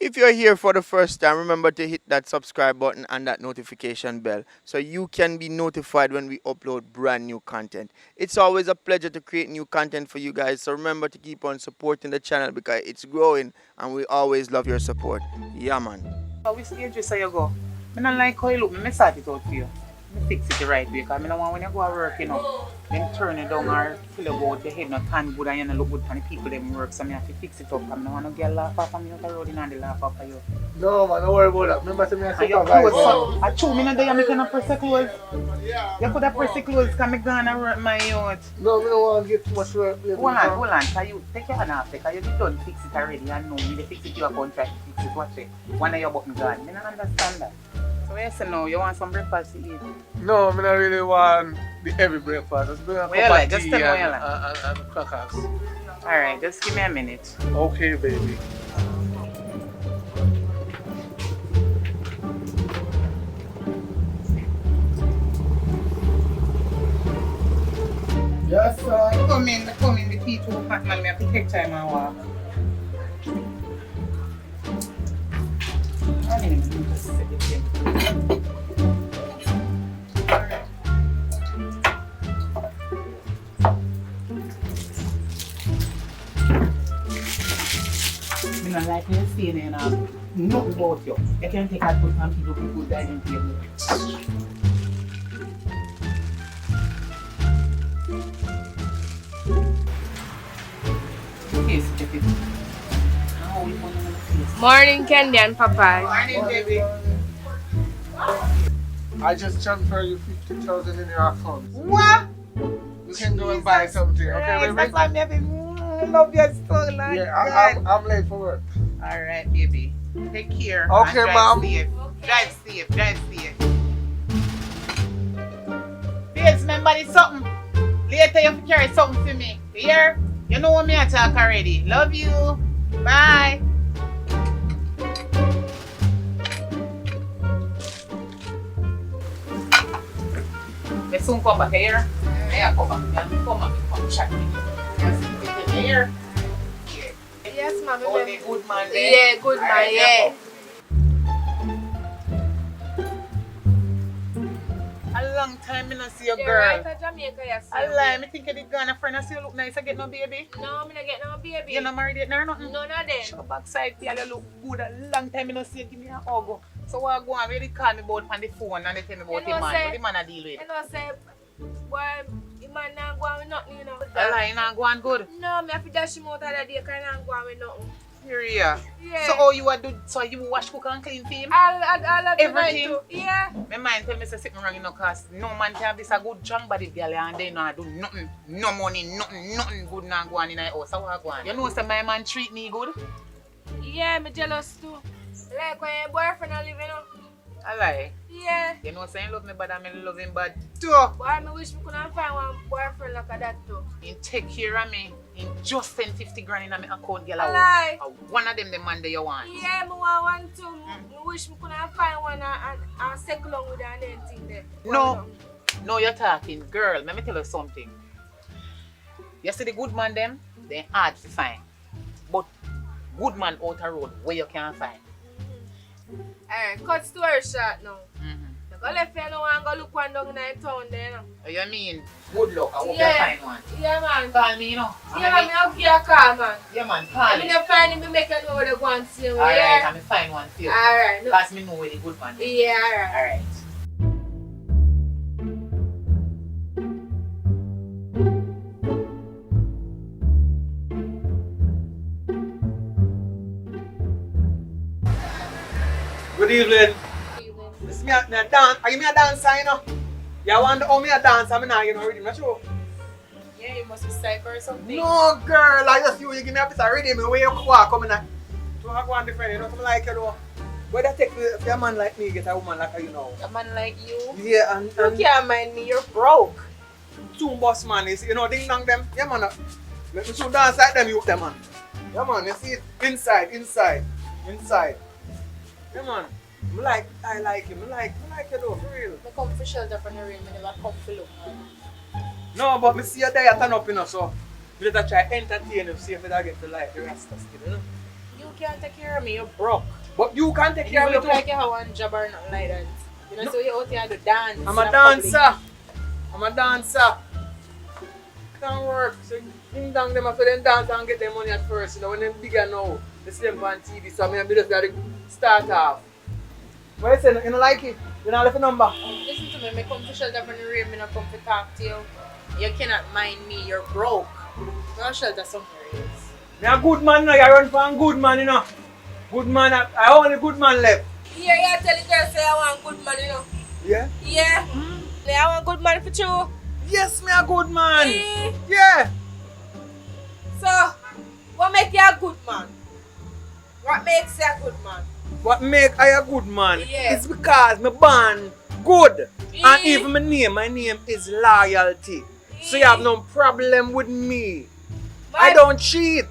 If you're here for the first time, remember to hit that subscribe button and that notification bell so you can be notified when we upload brand new content. It's always a pleasure to create new content for you guys, so remember to keep on supporting the channel because it's growing and we always love your support. Yeah, man. Which stage you say you go? I don't like how you look. I sort it out for you. I fix it the right way because I don't want when you go to work, then turn it down or feel about your head not tan good and you don't look good for the people them work. So I have to fix it up. I don't want to get laugh off of me out the road and they laugh off of you. No, man, don't worry about that. Remember to me, I And your clothes, so I chew me in the day and I cannot press the clothes. You could have pressed the clothes because I'm going to work my youth. No, I don't want to get too much work. Hold on. Can you take your hand off because you done fix it already and know me. They fix it, you are going to try to fix it. Watch it. One of your buttons gone. I don't understand that. So what you say now? You want some breakfast to eat? No, I don't really want the heavy breakfast. Just bring a cup like? of Just tea tell me what you and crackers. Alright, just give me a minute. Okay, baby. Yes, sir. Come in, the tea too hot, man. I have to take time and walk. I didn't even just set it here. Alright. I don't like you saying it now. Nothing about you. You can take a good from people who good dining table. Morning, Candy and Papa. Morning, baby. I just transfer you 50,000 in your account. What? You can go and buy something, okay, baby? That's why I'm having. I love your soul, like Yeah, I'm late for work. Alright, baby. Take care. Okay, and ma'am. Drive safe. Babes, remember this something. Later you have to carry something for me. You hear? You know what me I talk already. Love you. Bye. We soon come back here. Yeah, come back. Come chat with you. Yes, you here. Yes, ma'am. Only good man there. Yeah, good man, yeah. A long time I not see your You're girl. right at Jamaica, yes. I lie, me think you did gone a friend and see you look nice and get no baby. No, I'm not get no baby. You not married yet nor nothing? None of them. Show backside girl, you look good. A long time I not see you give me a hug. So what go on? Where they call me about on the phone and they tell me about the man. What the man I deal with? You know, say, boy, the man not go on with nothing, you know. I lie, you not go on good. No, me have to dash him out of the day because he not go on with nothing. Here. Yeah. So all you do, so you wash, cook and clean for him? I'll Everything? too. Yeah. My mind tell me say something wrong, cause no man can have this a good strong body girl and they not do nothing, no money, nothing good now go on in the house. So what go on? You know say my man treat me good? Yeah, me jealous too. Like when your boyfriend are living up. I lie. Yeah. You know say you love me but I love him bad too. Boy, I wish me could find one boyfriend like that too. He take care of me. He just send 50 grand in my account, girl. I lie. One of them the man that you want. Yeah, me want one too. Me wish me could find one and settle along with her and anything there. No, you're talking. Girl, let me tell you something. You see the good man them, they hard to find. But good man out the road where you can find. Alright, cut story short now. Mm-hmm. Go left here now and go look one down in the town there now. You mean good luck? I hope Yeah. you find one. Yeah, man. Call me, you know. Yeah, man, I'll give you a call, man. Yeah, man, I call mean, me. you find him, you make a know where they go and see him. Alright, Yeah. I'm find one for you. Alright. No. Because me know where the good man is. Yeah, alright. Alright. Good evening. Evening. This me a dance. Are you me a dancer, you know? You want to me a dance? I'm not, you know, rhythm, not true? Yeah, you must be psycho or something. No, girl. I just you give me a piece of rhythm. Where you walk, come in. To have one different, you know, something like you know. But that take for a man like me get a woman like you know. A man like you? Yeah, and You can't mind me, you're broke. two boss man is you know ding dong them. Yeah man. Let me show dance like them you them man. Yeah man, you see it inside. Yeah man. I like you. I like you though, for real. I come for shelter from the rain, I never come for look. No, but me see you there, you turn up, you know, so we just try entertain you, see if I get to like the rest of it, you know. You can't take care of me, you're broke. But you can take care You of look me too. like you have one job or nothing like that. You know, so you out here to dance. I'm in a public. dancer. I'm a dancer. Can't work. So ding dong them after them dance and get their money at first. You know, when them bigger now, they see them on TV. So I mean, I just got to start off. What you say? You don't like it? You don't left a number? Listen to me, I come to shelter from the rain, I don't come to talk to you. You cannot mind me, you're broke. Go to shelter somewhere else. Me a good man now. You run for a good man, you know. Good man. I only good man left. Here you tell the girl say I want good man, you know. Yeah? Yeah. I want good man for you. Yes, me a good man. Eh. Yeah. So, what make you a good man? What makes you a good man? What make I a good man? Yeah. It's because me born good. And Eh. even my name is loyalty. So you have no problem with me. I don't cheat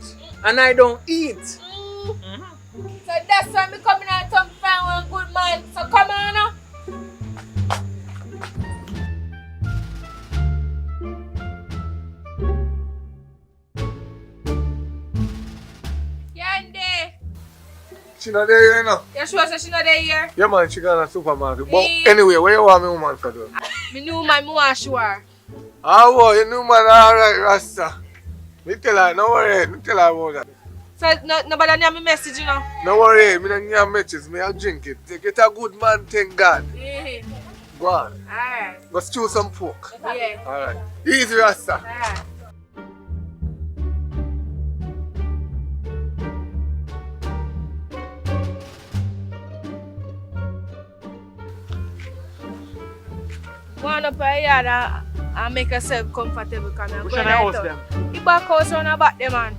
and I don't eat. So that's why me coming out to find one good man. So come on now. Yande. She not there, you know. You sure say she not there here? Yeah, man, she gone to the supermarket. But Eh. anyway, where you want me woman for though? Me new man, me want sure. Ah, well, you know, man, alright, Rasta. Me tell her, no worry, me tell her about that. So nobody near me message, you know. No worry, me don't give her matches, me I'll drink it. Take it a good man, thank God. Yeah. Go on, Alright. go stew some pork. Yeah. Alright, easy, Rasta. Alright. Go on up here and make yourself comfortable. Come here. Which Go one right I house out. them? The back house on the back there, man.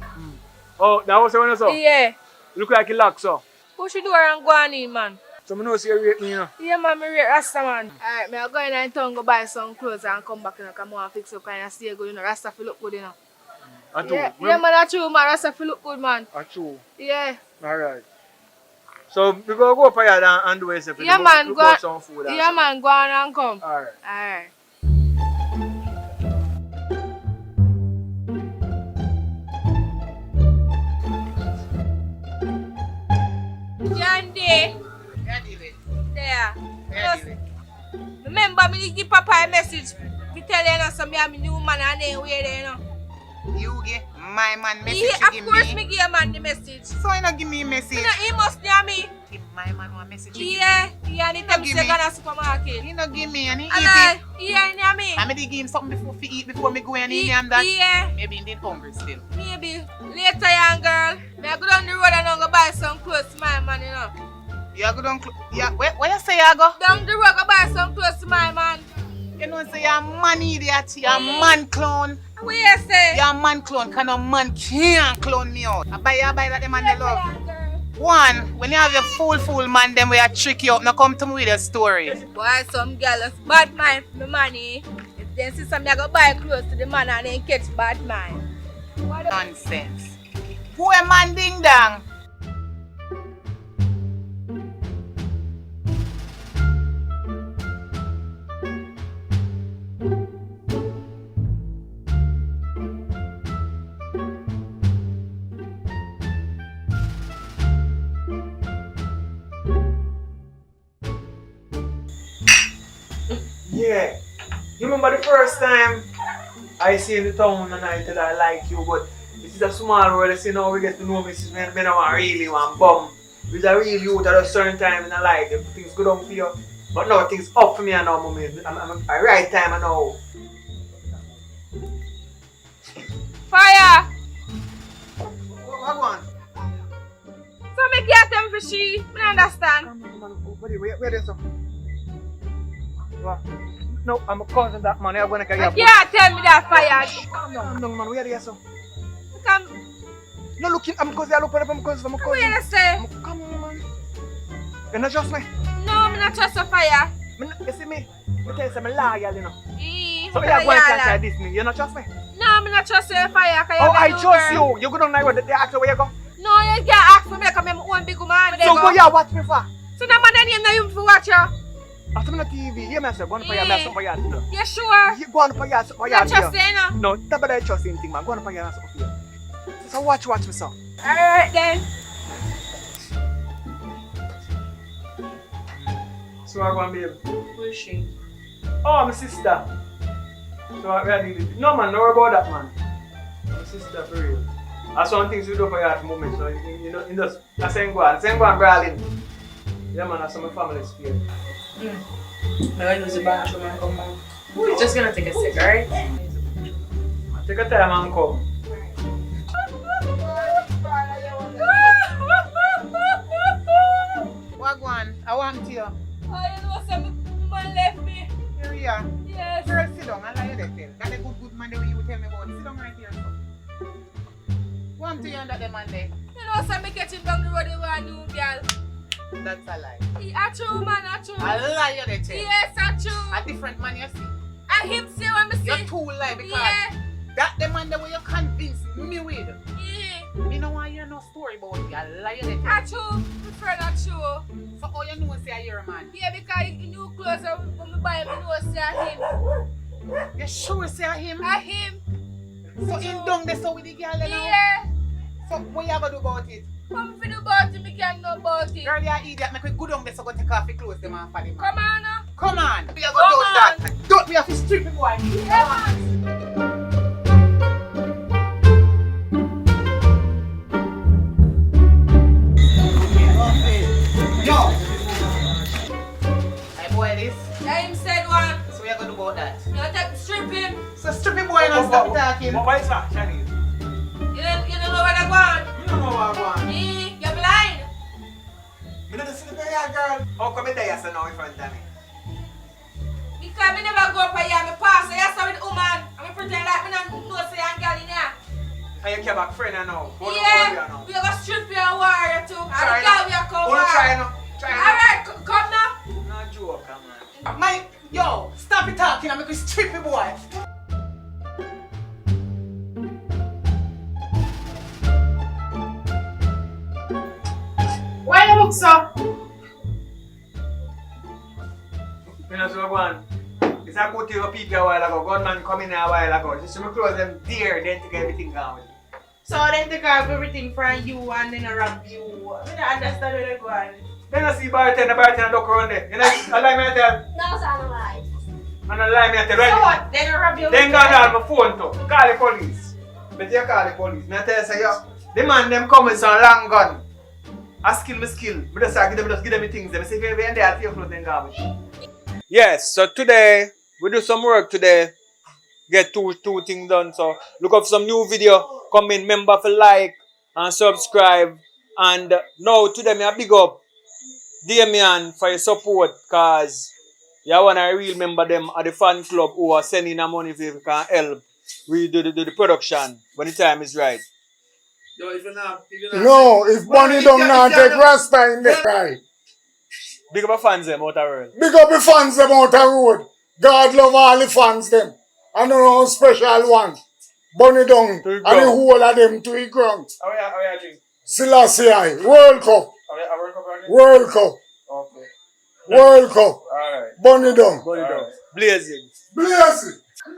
Oh, that was the one you saw? Yeah. Look like it locked, so. Push the door and go on in, man. So I know see you rate me, you know. Yeah, man, me rate Rasta, man. Alright, me I go in town, go buy some clothes and come back, you know, come on fix up and I stay good, you know. Rasta feel look good, you know. I do. Yeah, man, that's true, man. Rasta feel look good, man. I true. Yeah. Alright. So we go up here and do it. Yeah, man, look go out on. some food. and Yeah, some- man, go on and come. Alright. Alright. Yandy, there. Just remember, me give Papa a message. We tell you, know, so me have my new man and then where there, you know. You give my man message Yeah, to of give course, me. me give a man the message. So you not give me a message. You know, he must near me. Give my man one message. to Yeah, and he tell me give say me. go to supermarket. give me. He not give me and he eat And it. yeah, near me. I did give him something before he eat before me go and eat He- him that. Yeah, Maybe he did hungry still. maybe later, young girl. Me I go down the road and I'm gonna buy some clothes to my man, you know. You go down. Yeah, where you say you go? Down the road, go buy some clothes to my man. You know say you're a man idiot. You're a man clone. What you say? You're a man clone. Cause no man can't clone me out. I buy that the man they love. young girl. One, when you have your fool man, them where trick you up. Now come to me with a story. Boy, some girl is bad mind for the money. If they see something, I go buy clothes to the man and then catch bad mind. What the- Nonsense. Who a man ding dong? Yeah. You remember the first time I see in the town and I tell her I like you, but this is a small world. You now we get to know me since me I want really one bum. It's a real youth at a certain time and I like it. Things go down for you. But now things up for me and now moment. I'm a right time and now. Fire! What one? So me get them for she. I understand. Come on, where is it? What? No, I'm a cousin that man. I'm gonna carry You can't tell me that fire. Calm down, man. Where is it? Come, No, look, I'm cousin. I'm cousin. I'm what cousin. you say? Come on, man. You're not just me. No, I'm not trust the fire. You see me? I tell you something loyal, you know. So So you're going to try this me. You not trust me? No, I'm not trust the fire. Oh, I trust you. You go down there with the actor where you go. No, you can't ask for me because I'm my own big man. So go here watch me for. So the man name na you for watch you. After me on TV, hear me say, go on for your mess up for your. You sure? You go on for your for You your. trust it, no? No, that better trust anything, man. Go on for your mess up for you. So watch me, son. Alright then. So I go and babe. Who is she? Oh, my sister. So I really did. No man, no worry about that man. My sister for real. That's one things we do for you at the moment. So you know, in this, I say go and brawling. Yeah man, that's my family sphere. I'm gonna use the bathroom and come back. We're just gonna take a cigarette. Take a time and come. Wagwan, I want you. Oh, you know some man left me. Here we are. Yes. Girl, sit down and lie you there. That the good man the way you tell me about. Sit down right here. So. Want to you and that man there. You know some me catch him down the road with a new girl. That's a lie. A true man, a true. A lie you there. Yes, a true. A different man you see. I him see when me see. You're too lie because Yeah. that the man the way you convince me with. Yeah. Me no want hear no story about you. A lie you there. A true. Prefer not true. So all you know say you're a man. Yeah, because he new clothes when me buy me know say a him. You sure say him? A him. So in down there so with the girl now? Yeah. So what you ever do about it? Come for the about it, me can know about it. Girl, you idiot. Make we go down there so go take off the clothes them and for the man. Come on now. Come on. We are Come going to do on. that. Don't be a fish stripping boy. Yeah, man. Hey boy, this. Yeah, him said one. So we are going to do about that. You take strip him. So stripping boy and stop talking. What is that, Chinese? You don't know where they're going. You don't know what I want. You're blind. You know the silly girl. How come you there so now in front of me? Because me never go up here, me pass, so you saw with woman. And me pretend like me not know say I'm girl in here. And you came back friend now. Hold on, Yeah, now. we gonna strip you and warrior too. And Try the girl now. we are come Hold on, war. try now. Try now. Alright, come now. No joke, man. My, yo, stop it talking and make we stripping boy. Why you look so? You know so one. It's a good thing for people a while ago. Gunman come in a while ago. Just to me close them there, then take everything down. So then take off everything from you and then rob you. I don't understand where they're going. Then I see bartender duck around there. You know, I like me to tell. No, it's not a lie. And I like me to tell. So Right? what? Then rob you. Then go down my phone too. Call the police. But you call the police. Me tell you say yo, the man them come with some long gun. I skill me skill. Me just give them the things. Them say if you in there, I'll take your clothes and garbage. Yes, so today we do some work today. Get two things done. So look up some new video. Come in, remember to like and subscribe. And now today me a big up Damian for your support, cause you wanna really remember them at the fan club who are sending the money if you can help we do the production when the time is right. Yo, if No, if Bunny don't not take Rasta in there, right? Big up our fans them out the world. Big up the fans them out the road. God love all the fans them. I don't know special one. Bunny down To the and the ground. whole of them to the ground. How are you doing? Selassie, World Cup, World Cup, Okay. World Cup. Alright. Bunny down. Blazing. Bless it.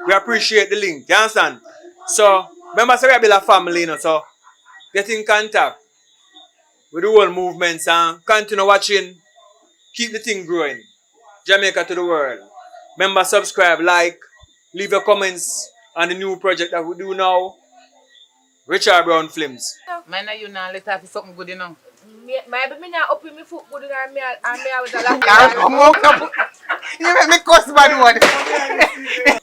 We appreciate the link, you understand? So remember say we build a family, you know, so get in contact with the whole movements and continue watching. Keep the thing growing. Jamaica to the world. Remember, subscribe, like, leave your comments on the new project that we do now. Richard Brown Films. Man, you now let off something good, you know. Maybe me not open my foot good and me with a lot. Come on, come on. You make me cuss bad one.